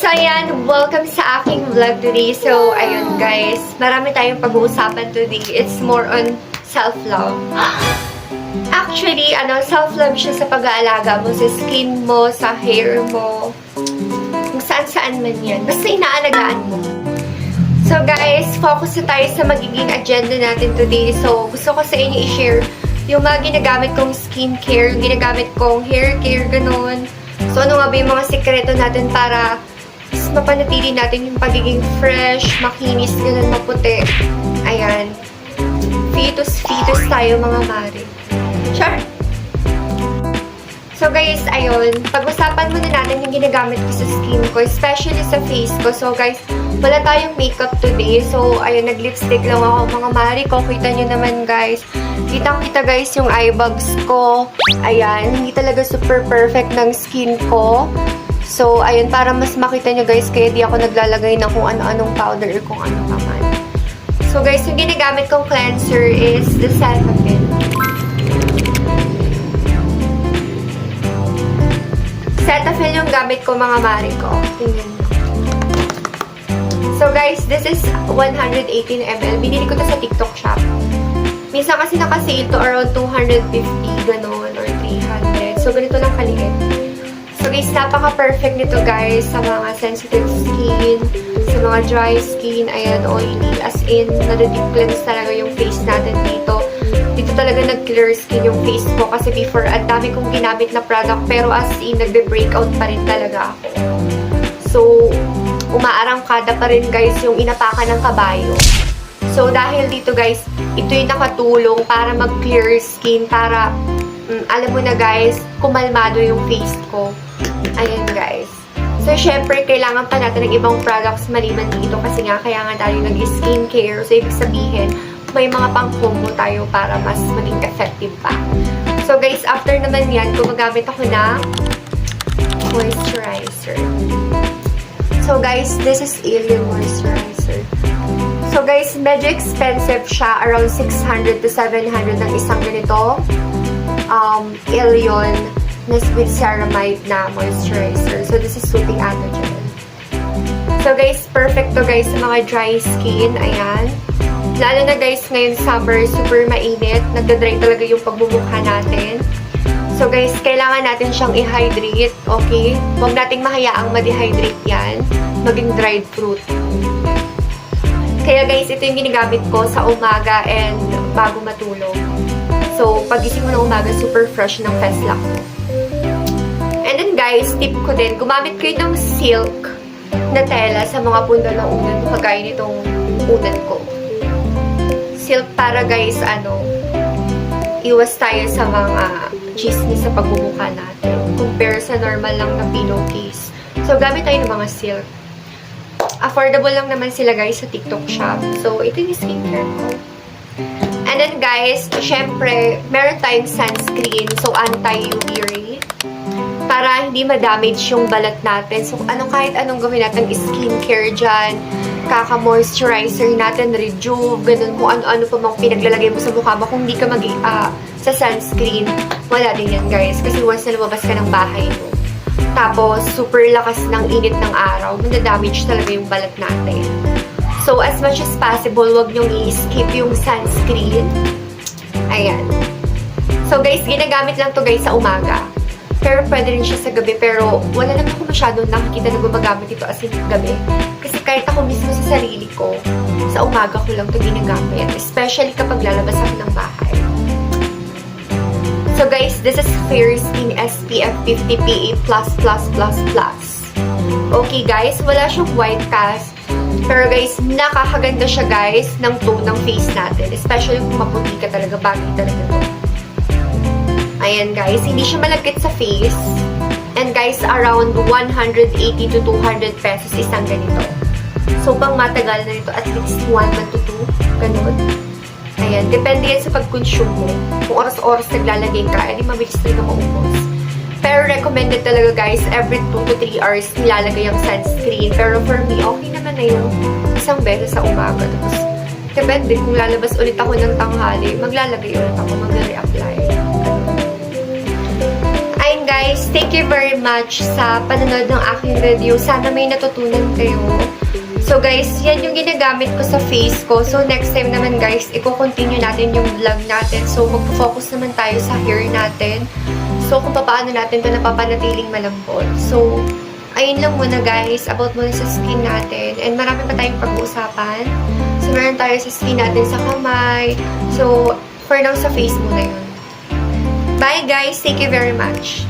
So, ayan, welcome sa aking vlog today. So, ayun guys, marami tayong pag-uusapan today. It's more on self-love. Actually, self-love siya sa pag-aalaga mo, sa skin mo, sa hair mo, kung saan-saan man yan. Basta inaalagaan mo. So, guys, focus na tayo sa magiging agenda natin today. So, gusto ko sa inyo i-share yung mga ginagamit kong skincare, yung ginagamit kong hair care, ganun. So, ano nga ba yung mga sikreto natin para mapanatili natin yung pagiging fresh, makinis, ganun, maputi. Ayan. Fetus tayo, mga mare. Sure. So, guys, ayun. Pag-usapan muna natin yung ginagamit ko sa skin ko, especially sa face ko. So, guys, wala tayong makeup today. So, ayun, nag-lipstick lang ako, mga mare ko. Kita nyo naman, guys. Kitang-kita, guys, yung eye bags ko. Ayan. Hindi talaga super perfect ng skin ko. So, ayun, para mas makita nyo, guys, kaya di ako naglalagay ng kung ano-anong powder or kung ano pa man. So, guys, yung ginagamit kong cleanser is the Cetaphil. Cetaphil yung gamit ko, mga mare ko. Tingnan nyo. So, guys, this is 118 ml. Binili ko to sa TikTok shop. Minsan kasi naka-sale to around 250, gano'n, or 300. So, ganito lang kaliit. So, guys, napaka-perfect nito, guys, sa mga sensitive skin, sa mga dry skin, ayan, oily, as in, nade-deep cleanse talaga yung face natin dito. Dito talaga nag-clear skin yung face ko kasi before, ang dami kong ginamit na product, pero as in, nagbe-breakout pa rin talaga ako. So, umaarangkada pa rin, guys, yung inapakan ng kabayo. So, dahil dito, guys, ito yung nakatulong para mag-clear skin, para alam mo na, guys, kumalmado yung face ko. Ayan, guys. So, syempre, kailangan pa natin ng ibang products maliban dito kasi nga, kaya nga tayo nag-skincare. So, ibig sabihin, may mga pang-combo tayo para mas maging effective pa. So, guys, after naman yan, gumagamit ako na moisturizer. So, guys, this is Alien Moisturizer. So, guys, medyo expensive siya. Around 600 to 700 ng isang ganito. Alien with ceramide na moisturizer. So, this is Soothing Atogen. So, guys, perfect to, guys, sa mga dry skin. Ayan. Lalo na, guys, ngayon summer, super mainit. Nagda-dry talaga yung pagmumukha natin. So, guys, kailangan natin siyang i-hydrate. Okay? Huwag nating mahayaang ma-dehydrate yan. Maging dried fruit. Kaya, guys, ito yung ginagamit ko sa umaga and bago matulog. So, pagising mo ng umaga, super fresh ng face lock mo. And then, guys, tip ko din, gumamit kayo ng silk na tela sa mga punda ng unan mo, kagaya nitong unan ko. Silk para, guys, iwas tayo sa mga chismis sa pagmumukha natin. Compare sa normal lang na pillowcase. So, gamit tayo ng mga silk. Affordable lang naman sila, guys, sa TikTok shop. So, ito yung skincare ko. And then, guys, syempre, meron tayong sunscreen. So, anti-UV ray. Para hindi ma-damage yung balat natin. So, kahit anong gawin natin, skincare dyan, kaka-moisturizer natin, rejuve, ganun, kung ano-ano pa mang pinaglalagay mo sa mukha mo. Kung hindi ka sa sunscreen, wala din yan, guys. Kasi once na lumabas ka ng bahay mo, tapos, super lakas ng init ng araw, damage talaga yung balat natin. So, as much as possible, wag niyong i-skip yung sunscreen. Ayan. So, guys, ginagamit lang to, guys, sa umaga. Pero pwede rin siya sa gabi. Pero, wala naman ako masyadong nakikita na gumagamit ito as in gabi. Kasi kahit ako mismo sa sarili ko, sa umaga ko lang to ginagamit. Especially kapag lalabas ako ng bahay. So, guys, this is Fair Skin SPF 50 PA+++++. Okay, guys, wala siyang white cast. Pero, guys, nakakaganda siya, guys, ng tone ng face natin. Especially kung maputi ka talaga, bagay talaga to. Ayan, guys, hindi siya malagkit sa face. And, guys, around 180 to 200 pesos isang ganito. So, pang matagal na nito, at least 1 month to 2. Ganun. Ayan, depende yan sa pag-consume mo. Kung oras-oras naglalagay ka, edi mabilis talaga maubos. Pero recommended talaga, guys, every 2 to 3 hours nilalagay ang sunscreen. Pero for me, okay naman na yung isang beses sa umaga. Tapos, depende kung lalabas ulit ako ng tanghali, maglalagay ulit ako, mag-reapply. guys, thank you very much sa panonood ng aking video. Sana may natutunan kayo. So guys, yan yung ginagamit ko sa face ko. So next time naman guys, i-continue natin yung vlog natin. So mag-focus naman tayo sa hair natin. So kung paano natin ito napapanatiling malambot. So ayun lang muna guys, about muna sa skin natin. And marami pa tayong pag-uusapan. So meron tayo sa skin natin sa kamay. So for now sa face muna yun. Bye guys, thank you very much.